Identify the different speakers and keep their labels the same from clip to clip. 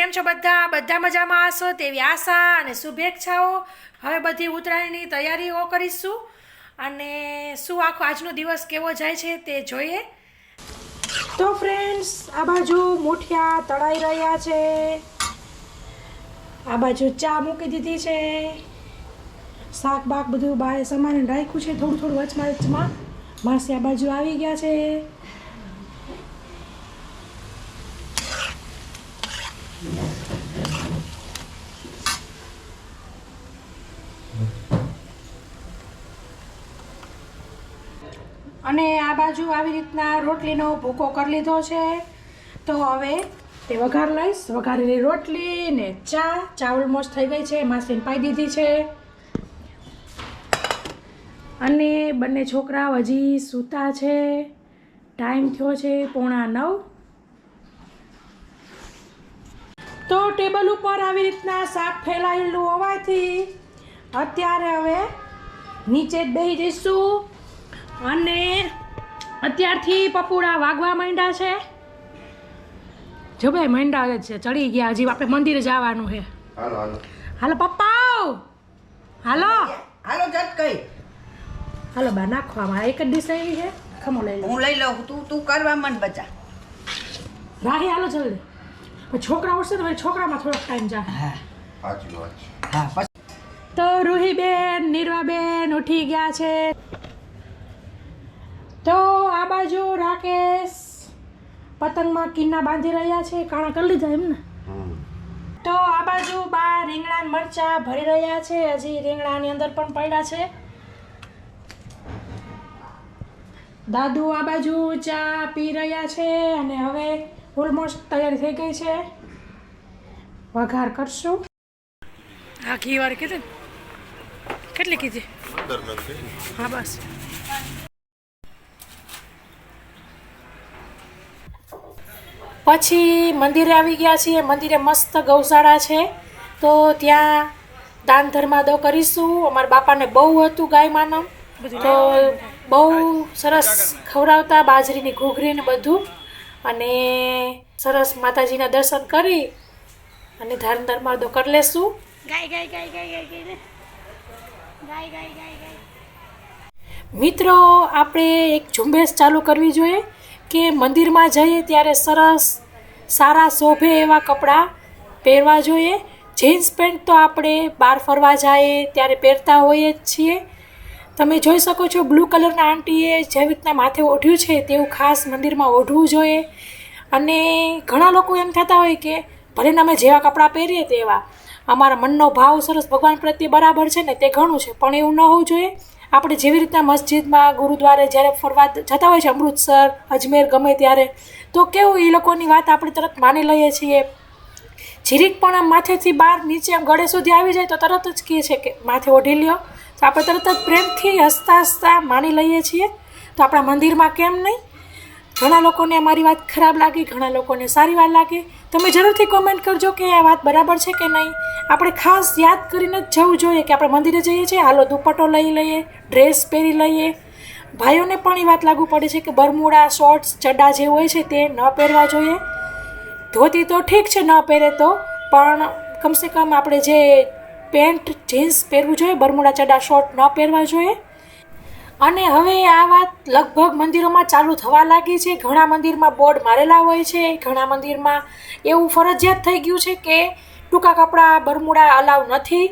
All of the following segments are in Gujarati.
Speaker 1: કેમ છો બધા મજામાં હશો તેવી આશા અને શુભેચ્છાઓ। હવે બધી ઉત્તરાયણની તૈયારીઓ કરીશું અને શું આખો આજનો દિવસ કેવો જાય છે તે જોઈએ। તો ફ્રેન્ડ્સ, આ બાજુ મુઠિયા તળાઈ રહ્યા છે, આ બાજુ ચા મૂકી દીધી છે, શાક બાક બધું બહાર સામાન રાખ્યું છે, થોડું વચમાં માસી આ બાજુ આવી ગયા છે। અને આ બાજુ આવી રીતના રોટલીનો ભૂકો કરી લીધો છે, તો હવે તે વઘાર લઈશ। વઘારેલી રોટલી ને ચા ઓલમોસ્ટ થઈ ગઈ છે, માસીને પાઈ દીધી છે। અને બંને છોકરા હજી સૂતા છે, ટાઈમ થયો છે 8:45। તો ટેબલ ઉપર આવી રીતના શાક ફેલાયેલું હોવાથી અત્યારે હવે નીચે જ બેસી જઈશું અને અત્યારથી પપોડા વાગવા માંડ્યા છે। જો ભાઈ માંડ્યા છે, ચડી ગયા, હજી આપણે મંદિરે જવાનું છે। હાલો પપ્પા, હાલો
Speaker 2: જટ કઈ
Speaker 1: હાલો બા નાખવા, મારે એક જ ડીશ આવી છે, ખમો લઈ લો।
Speaker 2: હું લઈ લઉં, તું કરવા મન બચા
Speaker 1: રાહી હાલો જલ્દી, પછી છોકરા ઉઠશે તો છોકરામાં થોડોક ટાઈમ જાય।
Speaker 2: હા
Speaker 1: તો રૂહીબેન નીરવાબેન ઉઠી ગયા છે। તો આ બાજુ રાકેશ પતંગમાં કિન્ના બાંધી રહ્યા છે, કાણા કરી લીધા એમ ને। તો આ બાજુ બા રીંગણા મરચા ભરી રહ્યા છે, હજી રીંગણાની અંદર પણ પડ્યા છે। દાદુ આ બાજુ ચા પી રહ્યા છે અને હવે ઓલમોસ્ટ તૈયારી થઈ ગઈ છે, વઘાર કરશું। આ ઘી વાર કીધું, કેટલી કીધી? હા બસ। પછી મંદિરે આવી ગયા છીએ, મંદિરે મસ્ત ગૌશાળા છે, તો ત્યાં દાન ધર્માદો કરીશું। અમારા બાપાને બહુ હતું ગાય માનવ, તો બહુ સરસ ખવડાવતા, બાજરીની ઘૂઘરી ને બધું, અને સરસ માતાજીના દર્શન કરી અને દાન ધર્માદો કરી લેશું। મિત્રો, આપણે એક ઝુંબેશ ચાલુ કરવી જોઈએ કે મંદિરમાં જઈએ ત્યારે સરસ સારા શોભે એવા કપડાં પહેરવા જોઈએ। જીન્સ પેન્ટ તો આપણે બહાર ફરવા જઈએ ત્યારે પહેરતા હોઈએ જ છીએ। તમે જોઈ શકો છો બ્લુ કલરના આંટીએ જેવી રીતના માથે ઓઢ્યું છે તેવું ખાસ મંદિરમાં ઓઢવું જોઈએ। અને ઘણા લોકો એમ થતા હોય કે ભલે અમે જેવા કપડાં પહેરીએ તેવા, અમારા મનનો ભાવ સરસ ભગવાન પ્રત્યે બરાબર છે ને તે ઘણું છે, પણ એવું ન હોવું જોઈએ। આપણે જેવી રીતના મસ્જિદમાં ગુરુદ્વારે જ્યારે ફરવા જતા હોય છે, અમૃતસર અજમેર ગમે ત્યારે, તો કેવું એ લોકોની વાત આપણે તરત માની લઈએ છીએ। જીરીક પણ આમ માથેથી બહાર નીચે આમ ગળે સુધી આવી જાય તો તરત જ કહે છે કે માથે ઓઢી લ્યો, તો આપણે તરત જ પ્રેમથી હસતા માની લઈએ છીએ। તો આપણા મંદિરમાં કેમ નહીં? ઘણા લોકોને અમારી વાત ખરાબ લાગી, ઘણા લોકોને સારી વાત લાગે, તમે જરૂરથી કોમેન્ટ કરજો કે આ વાત બરાબર છે કે નહીં। આપણે ખાસ યાદ કરીને જ જવું જોઈએ કે આપણે મંદિરે જઈએ છીએ, હાલો દુપટ્ટો લઈ લઈએ, ડ્રેસ પહેરી લઈએ। ભાઈઓને પણ એ વાત લાગુ પડે છે કે બરમુડા શોર્ટ્સ ચડ્ડા જે હોય છે તે ન પહેરવા જોઈએ। ધોતી તો ઠીક છે ન પહેરે તો, પણ કમસે કમ આપણે જે પેન્ટ જીન્સ પહેરવું જોઈએ, બરમુડા ચડ્ડા શોર્ટ ન પહેરવા જોઈએ। અને હવે આ વાત લગભગ મંદિરોમાં ચાલુ થવા લાગી છે, ઘણા મંદિરમાં બોર્ડ મારેલા હોય છે, ઘણા મંદિરમાં એવું ફરજિયાત થઈ ગયું છે કે ટૂંકા કપડાં બરમુડા અલાઉ નથી।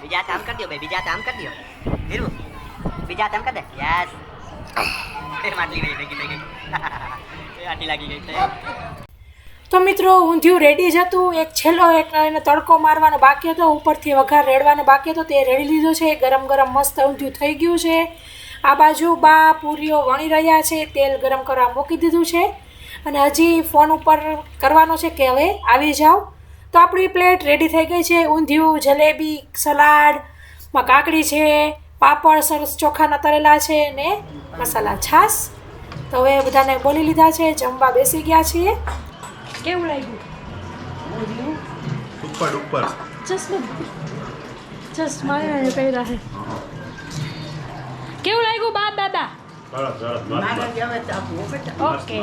Speaker 3: બીજા કામ કરી દો ભાઈ, બીજા કામ કરી દો ધીરુ, બીજા કામ કરી દે. યસ માટલી ગઈ ભેગી થઈ ગઈ. આટી લાગી ગઈ.
Speaker 1: તો મિત્રો ઊંધિયું રેડી જ હતું. એક છેલ્લો એક એને તડકો મારવાનો બાકી હતો, ઉપરથી વઘાર રેડવાનો બાકી હતો, તે રેડી લીધો છે. ગરમ ગરમ મસ્ત ઊંધિયું થઈ ગયું છે. આ બાજુ બા પૂરીઓ વણી રહ્યા છે, તેલ ગરમ કરવા મૂકી દીધું છે અને હજી ફોન ઉપર કરવાનો છે કે હવે આવી જાઓ. તો આપણી પ્લેટ રેડી થઈ ગઈ છે. ઊંધિયું, જલેબી, સલાડમાં કાકડી છે, પાપડ સરસ ચોખાના તળેલા છે ને મસાલા છાશ. તો હવે બધાને બોલી લીધા છે, જમવા બેસી ગયા છીએ. કેવું લાગ્યું?
Speaker 4: ઉપર ઉપર
Speaker 1: જસ્ટ મારે પહેર્યા છે. કેવું લાગ્યું બા દાદા?
Speaker 4: સરસ સરસ
Speaker 2: મારે હવે તો આપવું બેટા.
Speaker 1: ઓકે.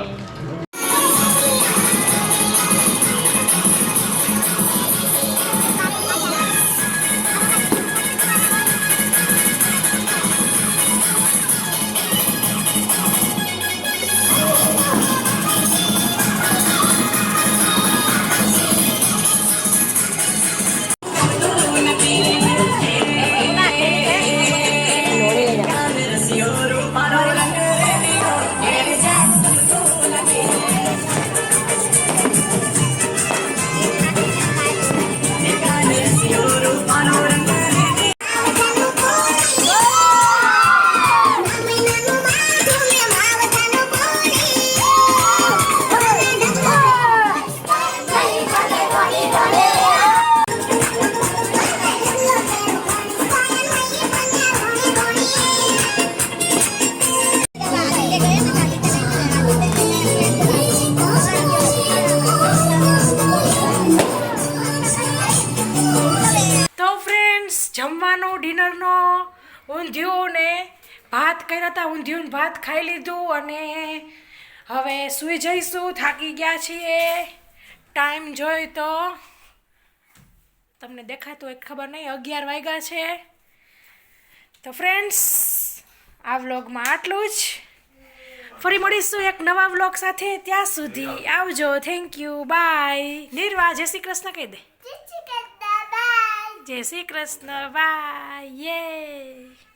Speaker 1: જમવાનો ડિનરનો ઊંધિયું ને ભાત કર્યા હતા. ઊંધિયું ને ભાત ખાઈ લીધું અને હવે સૂઈ જઈશું. થાકી ગયા છીએ. ટાઈમ જોઈ તો તમને દેખાતું હોય ખબર નહીં, 11 વાગ્યા છે. તો ફ્રેન્ડ્સ આ વ્લોગમાં આટલું જ. ફરી મળીશું એક નવા વ્લોગ સાથે. ત્યાં સુધી આવજો. Thank you. બાય. નિર્વા જય શ્રી કૃષ્ણ કહી દે. જય શ્રી કૃષ્ણ. બાય. યે.